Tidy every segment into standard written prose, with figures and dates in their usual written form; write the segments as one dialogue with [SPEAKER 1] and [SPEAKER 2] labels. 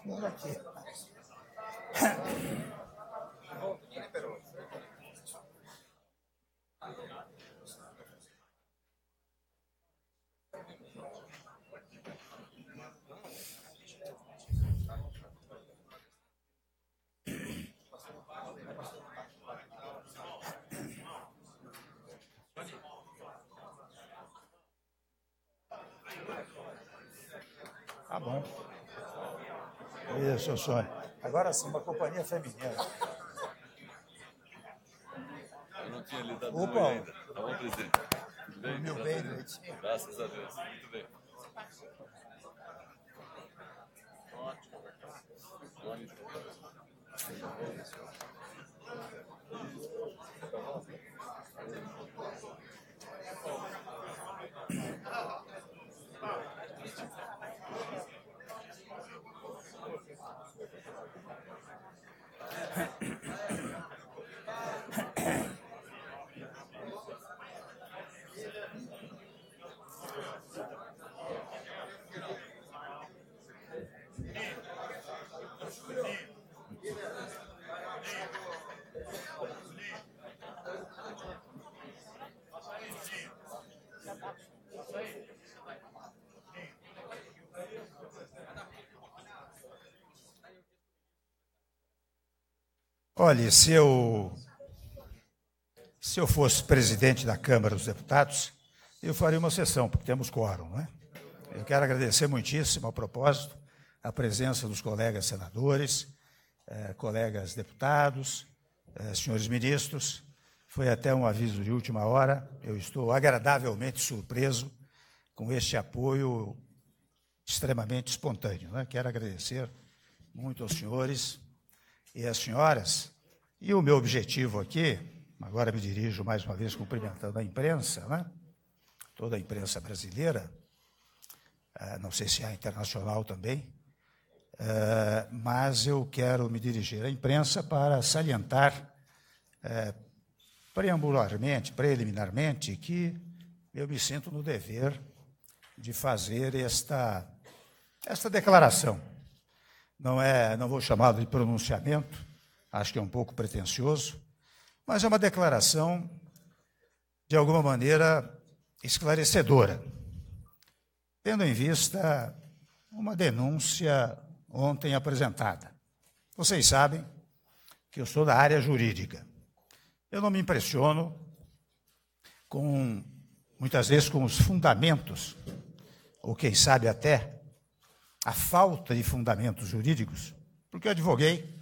[SPEAKER 1] mundo aqui. Tá bom. Isso, Sônia. Agora sim, uma companhia feminina.
[SPEAKER 2] Eu não tinha lidado
[SPEAKER 1] Opa.
[SPEAKER 2] com ele ainda. Tá bom, presidente? Tudo bem?
[SPEAKER 1] Dormiu bem, Leitinho?
[SPEAKER 2] Graças a Deus. Muito bem. Ótimo.
[SPEAKER 1] Olha, se eu fosse presidente da Câmara dos Deputados, eu faria uma sessão, porque temos quórum, não é? Eu quero agradecer muitíssimo, a propósito, a presença dos colegas senadores, colegas deputados, senhores ministros. Foi até um aviso de última hora. Eu estou agradavelmente surpreso com este apoio extremamente espontâneo, né? Quero agradecer muito aos senhores e às senhoras. E o meu objetivo aqui, agora me dirijo mais uma vez cumprimentando a imprensa, né? Toda a imprensa brasileira, não sei se há internacional também, mas eu quero me dirigir à imprensa para salientar preliminarmente, que eu me sinto no dever de fazer esta declaração. Não vou chamá-lo de pronunciamento, acho que é um pouco pretensioso, mas é uma declaração, de alguma maneira, esclarecedora, tendo em vista uma denúncia ontem apresentada. Vocês sabem que eu sou da área jurídica. Eu não me impressiono muitas vezes com os fundamentos, ou quem sabe até a falta de fundamentos jurídicos, porque eu advoguei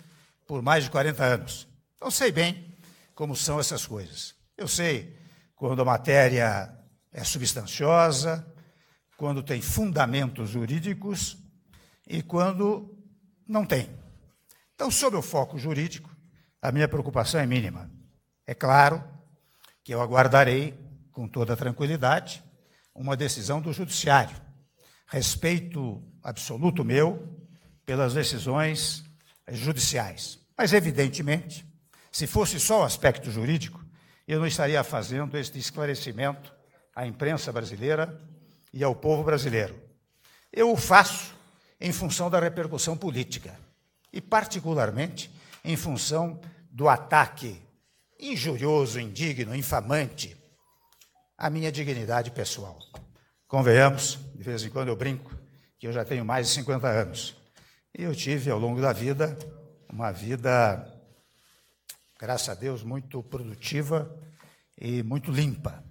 [SPEAKER 1] por mais de 40 anos. Então sei bem como são essas coisas. Eu sei quando a matéria é substanciosa, quando tem fundamentos jurídicos e quando não tem. Então, sob o foco jurídico, a minha preocupação é mínima. É claro que eu aguardarei, com toda tranquilidade, uma decisão do judiciário. Respeito absoluto meu pelas decisões judiciais. Mas, evidentemente, se fosse só o aspecto jurídico, eu não estaria fazendo este esclarecimento à imprensa brasileira e ao povo brasileiro. Eu o faço em função da repercussão política e, particularmente, em função do ataque injurioso, indigno, infamante à minha dignidade pessoal. Convenhamos, de vez em quando eu brinco, que eu já tenho mais de 50 anos. E eu tive, ao longo da vida, uma vida, graças a Deus, muito produtiva e muito limpa.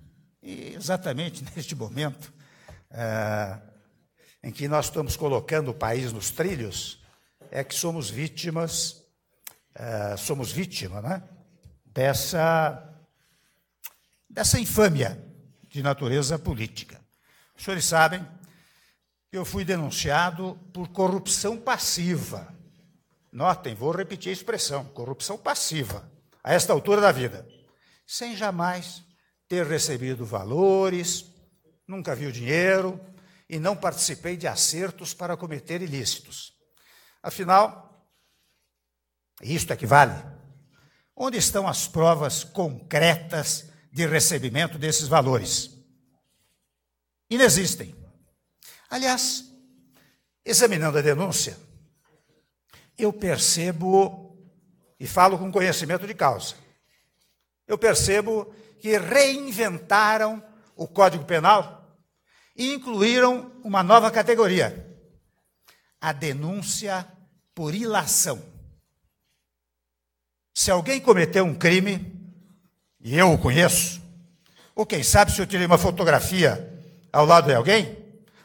[SPEAKER 1] E exatamente neste momento em que nós estamos colocando o país nos trilhos, é que somos vítima, né, dessa infâmia de natureza política. Os senhores sabem que eu fui denunciado por corrupção passiva. Notem, vou repetir a expressão, corrupção passiva, a esta altura da vida, sem jamais ter recebido valores, nunca vi o dinheiro e não participei de acertos para cometer ilícitos. Afinal, isto é que vale. Onde estão as provas concretas de recebimento desses valores? Inexistem. Aliás, examinando a denúncia, eu percebo, e falo com conhecimento de causa, eu percebo que reinventaram o Código Penal e incluíram uma nova categoria, a denúncia por ilação. Se alguém cometeu um crime, e eu o conheço, ou quem sabe se eu tirei uma fotografia ao lado de alguém,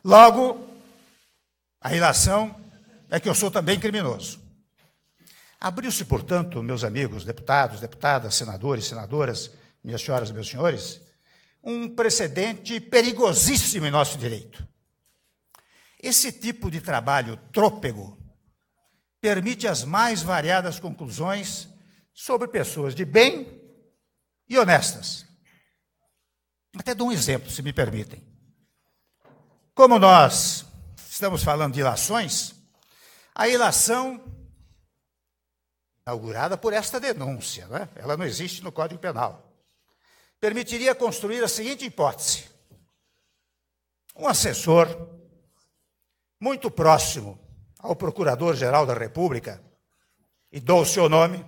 [SPEAKER 1] logo, a ilação é que eu sou também criminoso. Abriu-se, portanto, meus amigos, deputados, deputadas, senadores, senadoras, minhas senhoras e meus senhores, um precedente perigosíssimo em nosso direito. Esse tipo de trabalho trôpego permite as mais variadas conclusões sobre pessoas de bem e honestas. Até dou um exemplo, se me permitem. Como nós estamos falando de ilações, a ilação inaugurada por esta denúncia, né? Ela não existe no Código Penal, permitiria construir a seguinte hipótese: um assessor muito próximo ao Procurador-Geral da República, e dou o seu nome,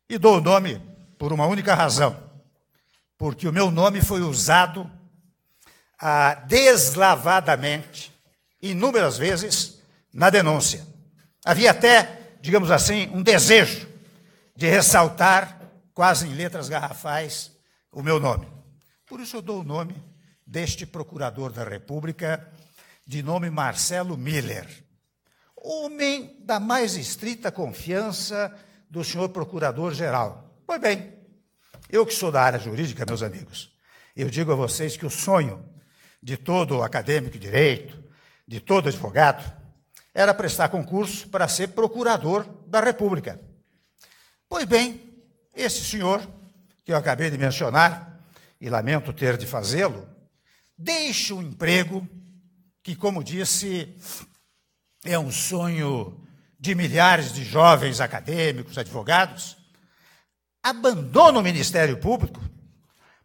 [SPEAKER 1] e dou o nome por uma única razão, porque o meu nome foi usado deslavadamente, inúmeras vezes, na denúncia. Havia até, digamos assim, um desejo de ressaltar, quase em letras garrafais, o meu nome. Por isso eu dou o nome deste Procurador da República, de nome Marcelo Miller, homem da mais estrita confiança do senhor Procurador-Geral. Pois bem, eu que sou da área jurídica, meus amigos, eu digo a vocês que o sonho de todo acadêmico de direito, de todo advogado, era prestar concurso para ser Procurador da República. Pois bem, esse senhor, que eu acabei de mencionar, e lamento ter de fazê-lo, deixa um emprego que, como disse, é um sonho de milhares de jovens acadêmicos, advogados, abandona o Ministério Público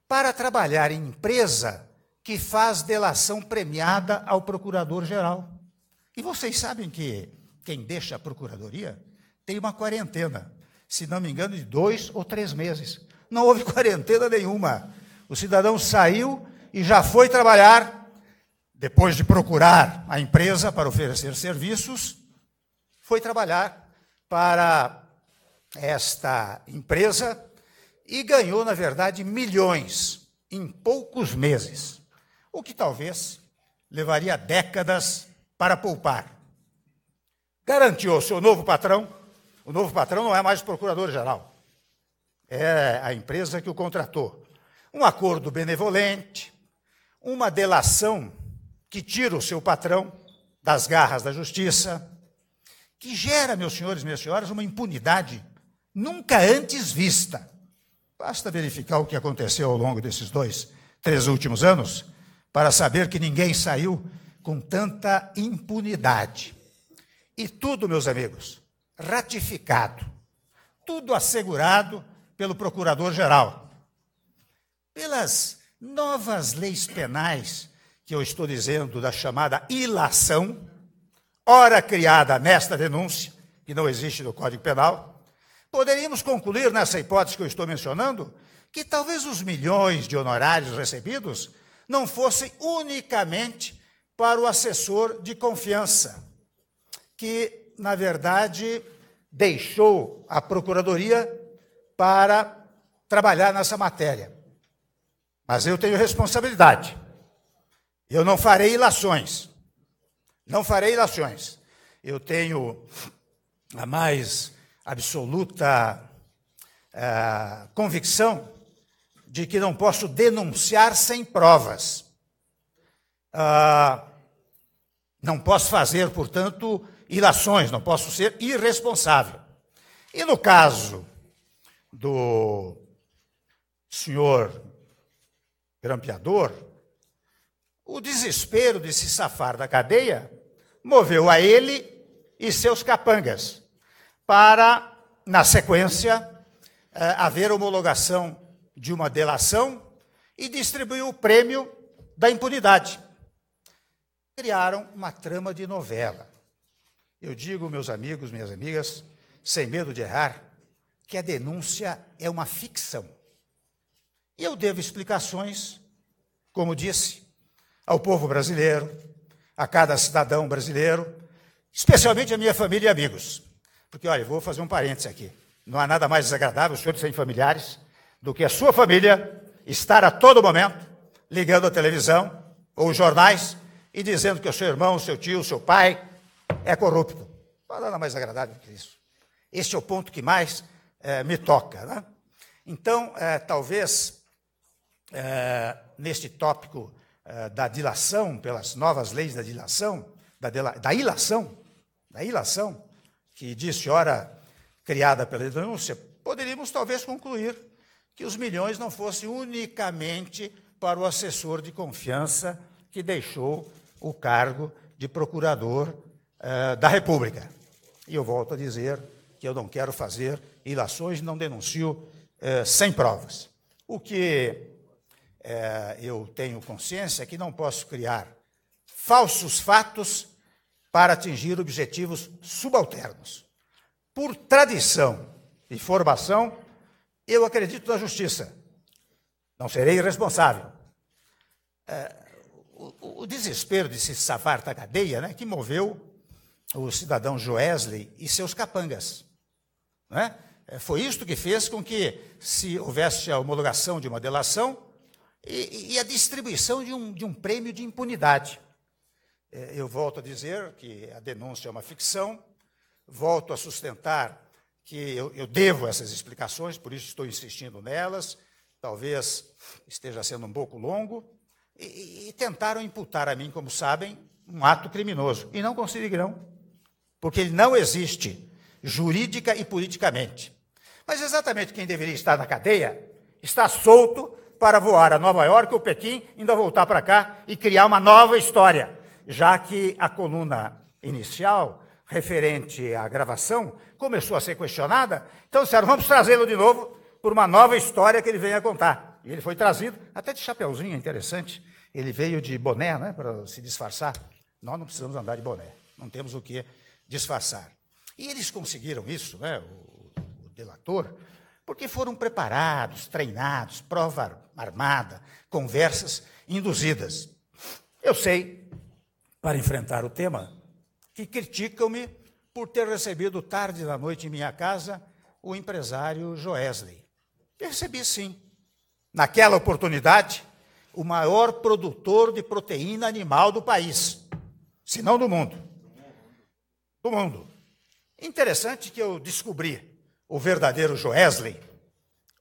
[SPEAKER 1] para trabalhar em empresa que faz delação premiada ao Procurador-Geral. E vocês sabem que quem deixa a Procuradoria tem uma quarentena, se não me engano, de 2 ou 3 meses. Não houve quarentena nenhuma. O cidadão saiu e já foi trabalhar, depois de procurar a empresa para oferecer serviços, foi trabalhar para esta empresa e ganhou, na verdade, milhões em poucos meses, o que talvez levaria décadas para poupar. Garantiu ao seu novo patrão, o novo patrão não é mais o Procurador-Geral, é a empresa que o contratou, um acordo benevolente, uma delação que tira o seu patrão das garras da justiça, que gera, meus senhores e minhas senhoras, uma impunidade nunca antes vista. Basta verificar o que aconteceu ao longo desses 2, 3 últimos anos para saber que ninguém saiu com tanta impunidade. E tudo, meus amigos, ratificado, tudo assegurado pelo Procurador-Geral. Pelas novas leis penais, que eu estou dizendo da chamada ilação, ora criada nesta denúncia, que não existe no Código Penal, poderíamos concluir nessa hipótese que eu estou mencionando, que talvez os milhões de honorários recebidos não fossem unicamente para o assessor de confiança, que, na verdade, deixou a Procuradoria para trabalhar nessa matéria. Mas eu tenho responsabilidade. Eu não farei ilações. Não farei ilações. Eu tenho a mais absoluta convicção de que não posso denunciar sem provas. Não posso fazer, portanto, ilações, não posso ser irresponsável. E no caso do senhor grampeador, o desespero de se safar da cadeia moveu a ele e seus capangas para, na sequência, haver homologação de uma delação e distribuir o prêmio da impunidade. Criaram uma trama de novela. Eu digo, meus amigos, minhas amigas, sem medo de errar, que a denúncia é uma ficção. E eu devo explicações, como disse, ao povo brasileiro, a cada cidadão brasileiro, especialmente a minha família e amigos. Porque, olha, eu vou fazer um parêntese aqui. Não há nada mais desagradável, os senhores sem familiares, do que a sua família estar a todo momento ligando a televisão ou os jornais e dizendo que o seu irmão, o seu tio, o seu pai é corrupto. Não há nada mais agradável que isso. Este é o ponto que mais me toca, né? Então, talvez, neste tópico da dilação, pelas novas leis da dilação, da ilação, que disse, ora, criada pela denúncia, poderíamos talvez concluir que os milhões não fossem unicamente para o assessor de confiança que deixou o cargo de procurador da República. E eu volto a dizer que eu não quero fazer ilações, não denuncio sem provas. O que eu tenho consciência é que não posso criar falsos fatos para atingir objetivos subalternos. Por tradição e formação, eu acredito na justiça. Não serei irresponsável. O desespero de se safar da cadeia, né, que moveu o cidadão Joesley e seus capangas. Né? Foi isto que fez com que se houvesse a homologação de uma delação e a distribuição de um prêmio de impunidade. Eu volto a dizer que a denúncia é uma ficção, volto a sustentar que eu devo essas explicações, por isso estou insistindo nelas, talvez esteja sendo um pouco longo, e tentaram imputar a mim, como sabem, um ato criminoso, e não conseguirão, porque ele não existe jurídica e politicamente. Mas exatamente quem deveria estar na cadeia está solto para voar a Nova York ou Pequim, ainda voltar para cá e criar uma nova história, já que a coluna inicial, referente à gravação, começou a ser questionada, então disseram, vamos trazê-lo de novo por uma nova história que ele venha contar. E ele foi trazido, até de chapeuzinho, interessante, ele veio de boné, né, para se disfarçar. Nós não precisamos andar de boné, não temos o que disfarçar. E eles conseguiram isso, né, o delator, porque foram preparados, treinados, prova armada, conversas induzidas. Eu sei, para enfrentar o tema, que criticam-me por ter recebido tarde da noite em minha casa o empresário Joesley. Eu recebi, sim. Naquela oportunidade, o maior produtor de proteína animal do país, se não do mundo. Do mundo. Interessante que eu descobri o verdadeiro Joesley,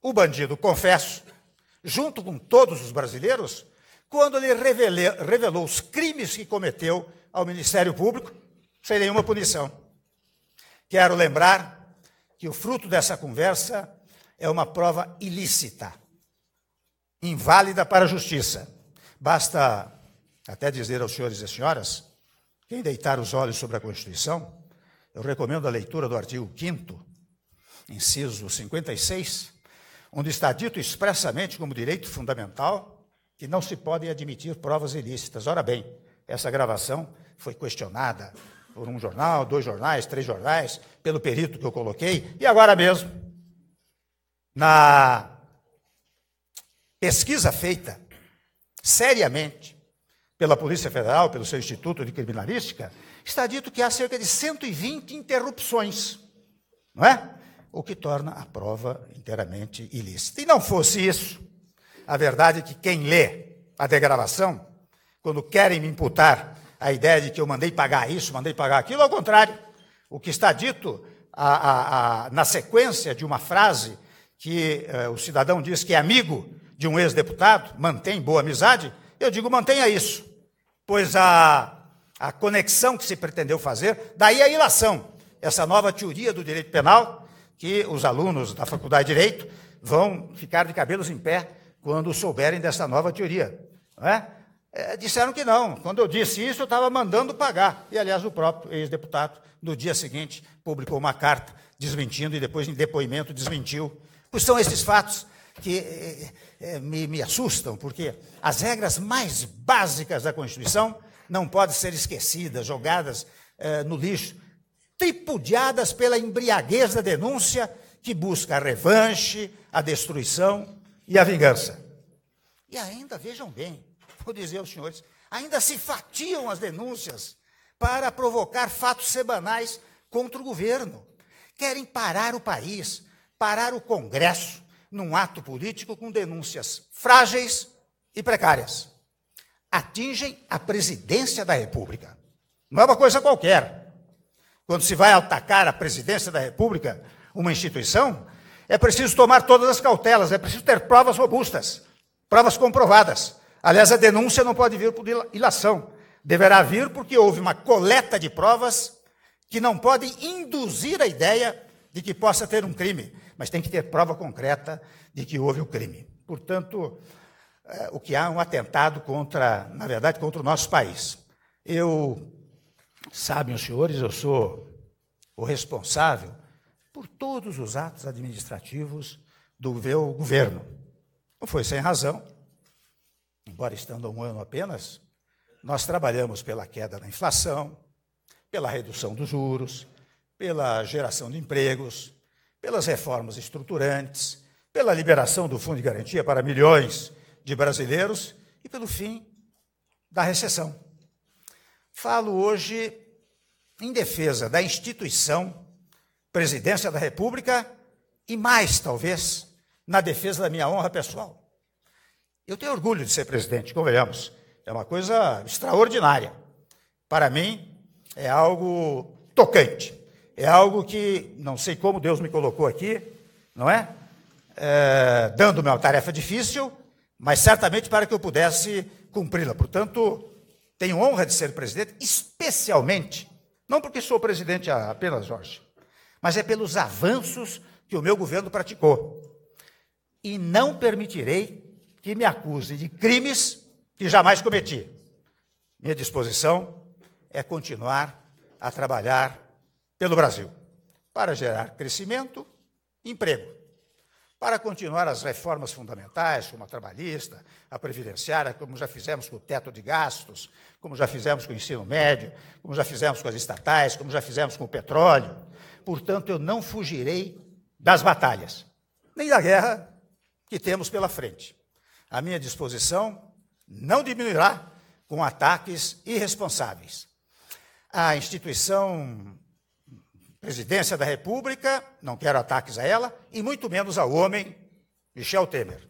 [SPEAKER 1] o bandido, confesso, junto com todos os brasileiros, quando ele revelou os crimes que cometeu ao Ministério Público, sem nenhuma punição. Quero lembrar que o fruto dessa conversa é uma prova ilícita, inválida para a justiça. Basta até dizer aos senhores e senhoras, quem deitar os olhos sobre a Constituição, eu recomendo a leitura do artigo 5º, inciso 56, onde está dito expressamente como direito fundamental que não se podem admitir provas ilícitas. Ora bem, essa gravação foi questionada por um jornal, 2 jornais, 3 jornais, pelo perito que eu coloquei, e agora mesmo, na pesquisa feita seriamente pela Polícia Federal, pelo seu Instituto de Criminalística, está dito que há cerca de 120 interrupções, não é? O que torna a prova inteiramente ilícita. E não fosse isso, a verdade é que quem lê a degravação, quando querem me imputar a ideia de que eu mandei pagar isso, mandei pagar aquilo, ao contrário, o que está dito na sequência de uma frase que o cidadão diz que é amigo de um ex-deputado, mantém boa amizade, eu digo mantenha isso, pois a conexão que se pretendeu fazer, daí a ilação, essa nova teoria do direito penal, que os alunos da Faculdade de Direito vão ficar de cabelos em pé quando souberem dessa nova teoria. Não é? Disseram que não. Quando eu disse isso, eu estava mandando pagar. E, aliás, o próprio ex-deputado, no dia seguinte, publicou uma carta desmentindo e depois, em depoimento, desmentiu. Pois são esses fatos que me assustam, porque as regras mais básicas da Constituição não podem ser esquecidas, jogadas no lixo. tripudiadas pela embriaguez da denúncia que busca a revanche, a destruição e a vingança. E ainda, vejam bem, vou dizer aos senhores, ainda se fatiam as denúncias para provocar fatos semanais contra o governo. Querem parar o país, parar o Congresso, num ato político com denúncias frágeis e precárias. Atingem a presidência da República. Não é uma coisa qualquer. Quando se vai atacar a presidência da República, uma instituição, é preciso tomar todas as cautelas, é preciso ter provas robustas, provas comprovadas. Aliás, a denúncia não pode vir por ilação. Deverá vir porque houve uma coleta de provas que não pode induzir a ideia de que possa ter um crime, mas tem que ter prova concreta de que houve o crime. Portanto, o que há é um atentado contra, na verdade, contra o nosso país. Sabem os senhores, eu sou o responsável por todos os atos administrativos do meu governo. Não foi sem razão, embora estando há um ano apenas, nós trabalhamos pela queda da inflação, pela redução dos juros, pela geração de empregos, pelas reformas estruturantes, pela liberação do Fundo de Garantia para milhões de brasileiros e pelo fim da recessão. Falo hoje em defesa da instituição Presidência da República e mais, talvez, na defesa da minha honra pessoal. Eu tenho orgulho de ser presidente, convenhamos. É uma coisa extraordinária. Para mim, é algo tocante. É algo que, não sei como Deus me colocou aqui, não é? Dando-me uma tarefa difícil, mas certamente para que eu pudesse cumpri-la. Portanto, tenho honra de ser presidente, especialmente, não porque sou presidente apenas, Jorge, mas é pelos avanços que o meu governo praticou. E não permitirei que me acuse de crimes que jamais cometi. Minha disposição é continuar a trabalhar pelo Brasil, para gerar crescimento e emprego, para continuar as reformas fundamentais, como a trabalhista, a previdenciária, como já fizemos com o teto de gastos, como já fizemos com o ensino médio, como já fizemos com as estatais, como já fizemos com o petróleo. Portanto, eu não fugirei das batalhas, nem da guerra que temos pela frente. A minha disposição não diminuirá com ataques irresponsáveis. A instituição Presidência da República, não quero ataques a ela, e muito menos ao homem Michel Temer.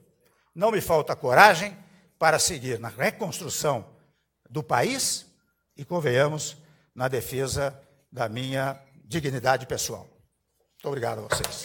[SPEAKER 1] Não me falta coragem para seguir na reconstrução do país e, convenhamos, na defesa da minha dignidade pessoal. Muito obrigado a vocês.